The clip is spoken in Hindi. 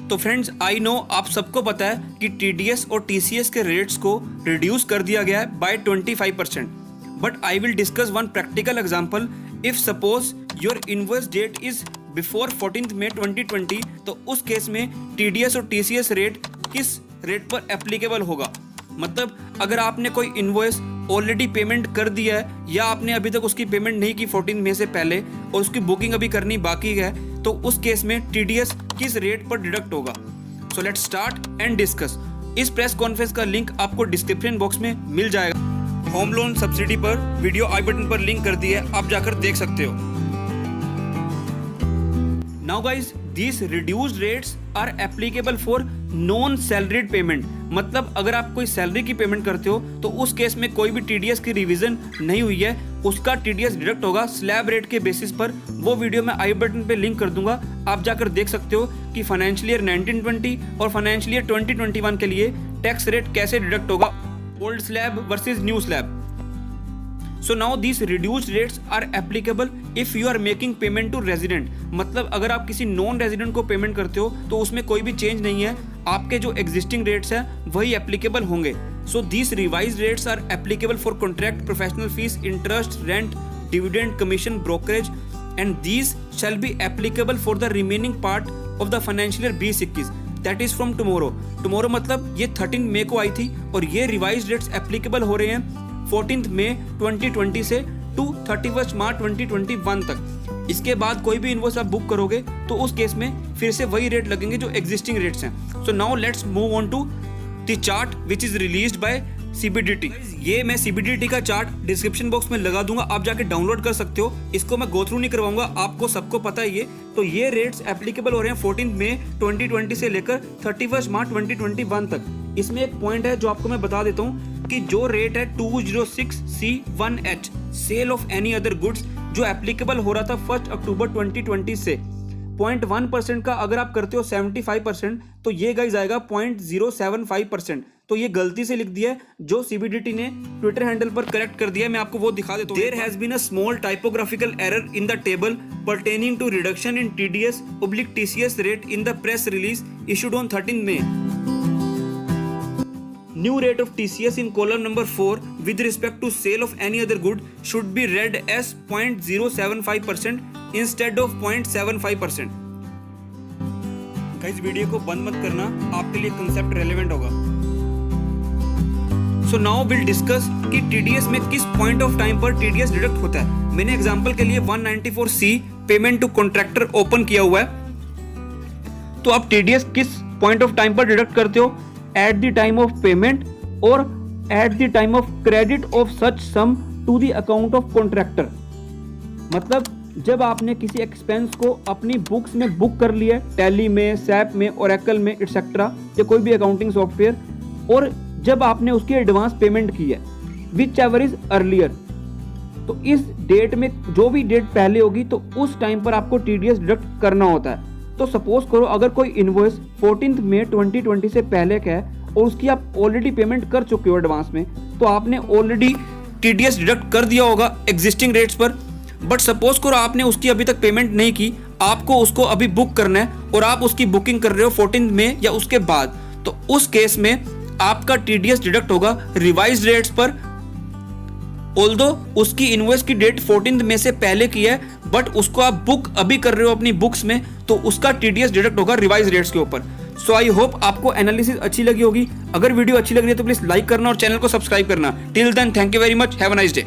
तो फ्रेंड्स आई नो आप सबको पता है कि TDS और TCS के रेट्स को रिड्यूस कर दिया गया है by 25%, but I will discuss one practical example. If suppose your invoice date is before 14th May 2020, तो उस केस में TDS और TCS रेट किस रेट पर एप्लीकेबल होगा। मतलब अगर आपने कोई इनवॉइस ऑलरेडी पेमेंट कर दिया है या आपने अभी तक उसकी पेमेंट नहीं की 14 मई से पहले और उसकी बुकिंग अभी करनी बाकी है, तो उस केस में TDS किस रेट पर डिडक्ट होगा। So let's start and discuss. इस प्रेस कॉन्फ्रेंस का लिंक आपको डिस्क्रिप्शन बॉक्स में मिल जाएगा। होम लोन सब्सिडी पर वीडियो आई बटन पर लिंक कर दी है, आप जाकर देख सकते हो। Now guys, these reduced rates are applicable for non salaried payment। मतलब अगर आप कोई सैलरी की पेमेंट करते हो तो उस केस में कोई भी TDS की रिवीजन नहीं हुई है, उसका TDS डिडक्ट होगा स्लैब रेट के बेसिस पर। वो वीडियो मैं आई बटन पे लिंक कर दूंगा, आप जाकर देख सकते हो कि फाइनेंशियल ईयर 1920 और फाइनेंशियल ईयर 2021 के लिए टैक्स रेट कैसे डिडक्ट होगा, old slab versus new slab. So now these reduced rates are applicable if you are making payment to resident। मतलब अगर आप किसी नॉन रेजिडेंट को पेमेंट करते हो तो उसमें कोई भी चेंज नहीं है, आपके जो एग्जिस्टिंग रेट्स हैं वही एप्लीकेबल होंगे। So these revised rates are applicable for contract, professional fees, interest, rent, dividend, commission, brokerage, and these shall be applicable for the remaining part of the financial year 2021। That is from tomorrow। Tomorrow मतलब ये 13 मई को आई थी और ये revised rates applicable हो रहे हैं 14th May 2020 से टू 31st March 2021 तक। इसके बाद कोई भी इनवॉइस आप बुक करोगे तो उस केस में फिर से वही रेट लगेंगे जो एग्जिस्टिंग रेट्स हैं। So now let's move on to the chart which is released by CBDT। ये मैं CBDT का चार्ट डिस्क्रिप्शन बॉक्स में लगा दूंगा, आप जाके डाउनलोड कर सकते हो। इसको मैं गो थ्रू नहीं करवाऊंगा, आपको सबको पता है ये। तो ये रेट्स एप्लीकेबल हो रहे हैं 14 मई 2020 से लेकर 31 मार्च 2021 तक। इसमें एक पॉइंट है जो आपको मैं बता देता हूँ कि जो रेट है 206C1H sale of any other goods जो एप्लीकेबल हो रहा था 1 अक्टूबर 2020 से 0.1% का अगर आप करते हो 75%, तो ये गाइस आएगा 0.075%। तो ये गलती से लिख दिया है जो CBDT ने ट्विटर हैंडल पर करेक्ट कर दिया है, मैं आपको वो दिखा देता हूँ। There has been a small typographical error in the table pertaining to reduction in TDS/TCS rate in the press release issued on 13 May। New rate of TCS in column number 4 with respect to sale of any other good should be read as 0.075% instead of 0.75%। Guys video को बंद मत करना, आपके लिए कंसेप्ट रेलेवेंट होगा। सो नाउ विल डिस्कस कि TDS में किस पॉइंट ऑफ टाइम पर TDS डिडक्ट होता है। मैंने एग्जांपल के लिए 194C payment to contractor open किया हुआ है। तो आप TDS किस पॉइंट ऑफ टाइम पर डिडक्ट करते हो? At the time of payment or at the time of credit of such sum to the account of contractor। मतलब जब आपने किसी एक्सपेंस को अपनी बुक्स में बुक कर लिया है, टैली में, सैप में, ओरेकल में एटसेट्रा, या कोई भी अकाउंटिंग सॉफ्टवेयर, और जब आपने उसकी एडवांस पेमेंट की है विच एवर इज अर्लियर, तो इस डेट में जो भी डेट पहले होगी तो उस टाइम पर आपको TDS डिडक्ट करना होता है। तो सपोज करो अगर कोई इनवॉइस 14 मई 2020 से पहले का है और उसकी आप ऑलरेडी पेमेंट कर चुके हो एडवांस में, तो आपने ऑलरेडी TDS डिडक्ट कर दिया होगा एग्जिस्टिंग रेट्स पर। बट सपोज करो आपने उसकी अभी तक पेमेंट नहीं की, आपको उसको अभी बुक करना है और आप उसकी बुकिंग कर रहे हो 14 मई या उसके बाद, तो उस केस में आपका TDS डिडक्ट होगा रिवाइज्ड रेट्स पर। ऑल्दो उसकी इनवॉइस की डेट 14 मई से पहले की है, बट उसको आप बुक अभी कर रहे हो अपनी बुक्स में, तो उसका TDS डिडक्ट होगा रिवाइज रेट्स के ऊपर। सो आई होप आपको एनालिसिस अच्छी लगी होगी। अगर वीडियो अच्छी लग रही है तो प्लीज लाइक करना और चैनल को सब्सक्राइब करना। Till then thank you very much, have a nice day.